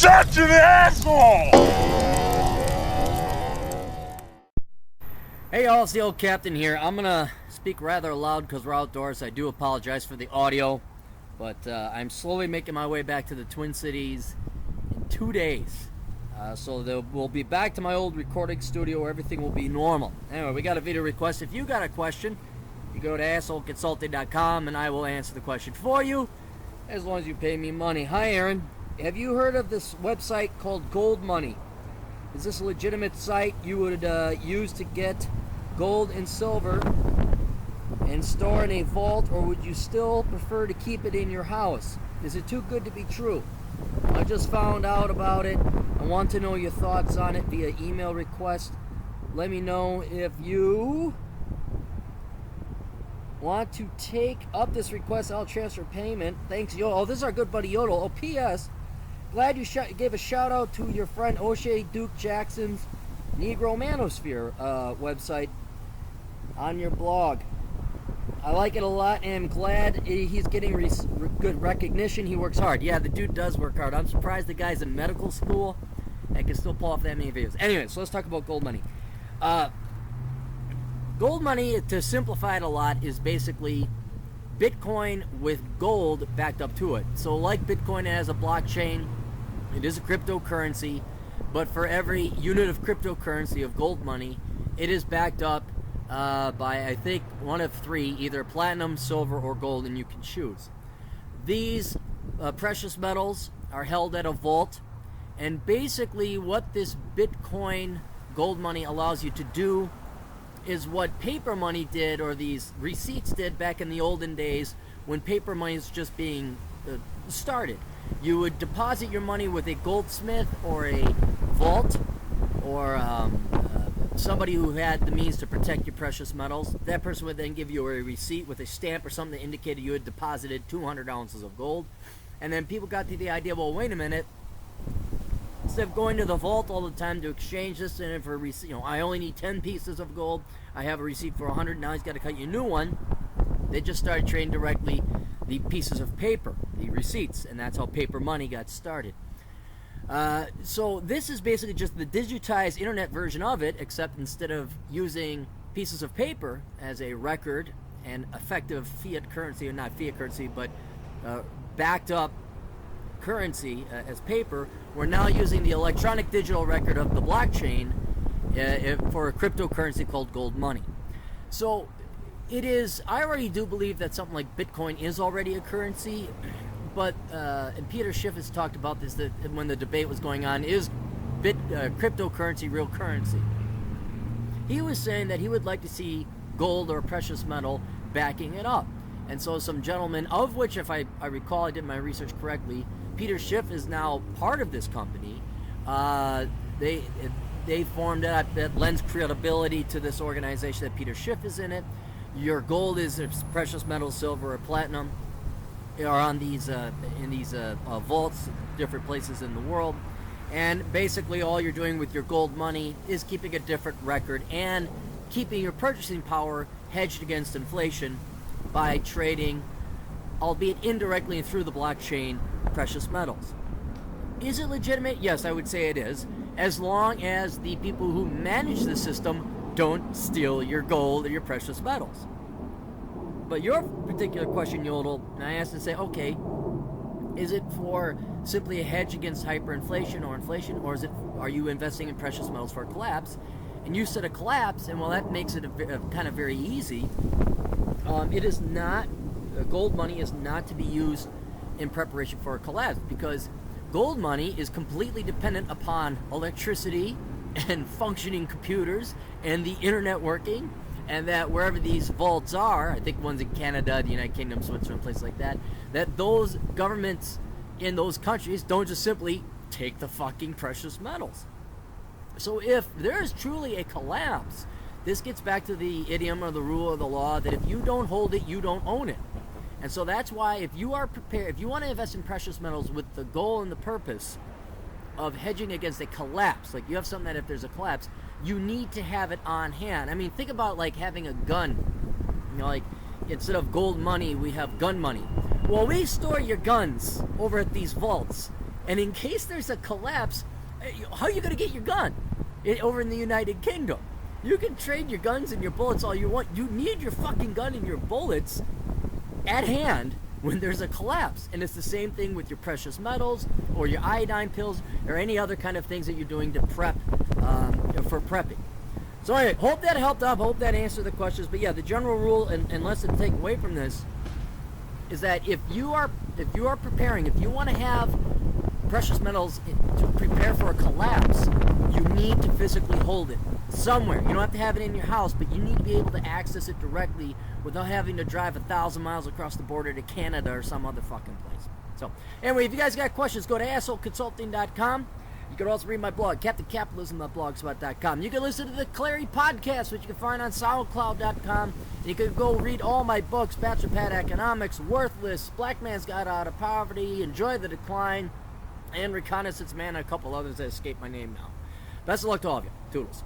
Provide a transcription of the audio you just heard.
Shut you the asshole! Hey y'all, it's the old captain here. I'm gonna speak rather loud because we're outdoors. I do apologize for the audio, but I'm slowly making my way back to the Twin Cities in 2 days. So we'll be back to my old recording studio where everything will be normal. Anyway, we got a video request. If you got a question, you go to assholeconsulting.com and I will answer the question for you as long as you pay me money. Hi Aaron, have you heard of this website called GoldMoney? Is this a legitimate site you would use to get gold and silver and store in a vault, or would you still prefer to keep it in your house? Is it too good to be true? I just found out about it. I want to know your thoughts on it via email request. Let me know if you want to take up this request. I'll transfer payment. Thanks, Yodel. Oh, this is our good buddy Yodel. Oh, P.S. Glad you gave a shout out to your friend O'Shea Duke Jackson's Negro Manosphere website on your blog. I like it a lot and I'm glad he's getting good recognition. He works hard. Yeah, the dude does work hard. I'm surprised the guy's in medical school and can still pull off that many videos. Anyway, so let's talk about GoldMoney. GoldMoney, to simplify it a lot, is basically Bitcoin with gold backed up to it. So like Bitcoin has a blockchain, it is a cryptocurrency, but for every unit of cryptocurrency of GoldMoney, it is backed up by, I think, one of three, either platinum, silver, or gold, and you can choose. These precious metals are held at a vault, and basically what this Bitcoin GoldMoney allows you to do is what paper money did, or these receipts did back in the olden days when paper money was just being started. You would deposit your money with a goldsmith or a vault, or somebody who had the means to protect your precious metals. That person would then give you a receipt with a stamp or something that indicated you had deposited 200 ounces of gold. And then people got to the idea, well, wait a minute, instead of going to the vault all the time to exchange this, and for I only need 10 pieces of gold, I have a receipt for 100, now he's got to cut you a new one. They just started trading directly the pieces of paper, the receipts, and that's how paper money got started. So this is basically just the digitized internet version of it, except instead of using pieces of paper as a record and effective fiat currency, or not fiat currency, but backed up currency as paper, we're now using the electronic digital record of the blockchain for a cryptocurrency called GoldMoney. So it is, I already do believe that something like Bitcoin is already a currency, but and Peter Schiff has talked about this, that when the debate was going on, is cryptocurrency real currency? He was saying that he would like to see gold or precious metal backing it up. And so some gentlemen, of which, if I recall, I did my research correctly, Peter Schiff is now part of this company. They formed that lends credibility to this organization that Peter Schiff is in it. Your gold is precious metal, silver, or platinum, are on these in these vaults, different places in the world. And basically all you're doing with your gold money is keeping a different record and keeping your purchasing power hedged against inflation by trading, albeit indirectly and through the blockchain, precious metals. Is it legitimate? Yes, I would say it is, as long as the people who manage the system don't steal your gold or your precious metals. But your particular question, Yodel, I asked to say, okay, is it for simply a hedge against hyperinflation or inflation, or are you investing in precious metals for a collapse? And you said a collapse, and well, that makes it a kind of very easy. It is not, gold money is not to be used in preparation for a collapse, because gold money is completely dependent upon electricity and functioning computers and the internet working, and that wherever these vaults are, I think ones in Canada, the United Kingdom, Switzerland, places like that, that those governments in those countries don't just simply take the fucking precious metals. So if there is truly a collapse, this gets back to the idiom or the rule of the law that if you don't hold it, you don't own it. And so that's why if you are prepared, if you want to invest in precious metals with the goal and the purpose of hedging against a collapse, like you have something that if there's a collapse, you need to have it on hand. I mean, think about like having a gun. You know, like instead of gold money, we have gun money. Well, we store your guns over at these vaults, And in case there's a collapse, how are you going to get your gun over in the United Kingdom? You can trade your guns and your bullets all you want. You need your fucking gun and your bullets at hand when there's a collapse. And it's the same thing with your precious metals or your iodine pills or any other kind of things that you're doing to prep for prepping. So anyway, hope that helped out. Hope that answered the questions. But yeah, the general rule and lesson to take away from this is that if you are preparing, if you want to have precious metals to prepare for a collapse, you need to physically hold it somewhere. You don't have to have it in your house, but you need to be able to access it directly without having to drive 1,000 miles across the border to Canada or some other fucking place. So anyway, if you guys got questions, go to assholeconsulting.com. You can also read my blog, CaptainCapitalism.blogspot.com. You can listen to the Clary podcast, which you can find on SoundCloud.com. And you can go read all my books, Bachelor Pad Economics, Worthless, Black Man's Guide Out of Poverty, Enjoy the Decline, and Reconnaissance Man, and a couple others that escape my name now. Best of luck to all of you. Toodles.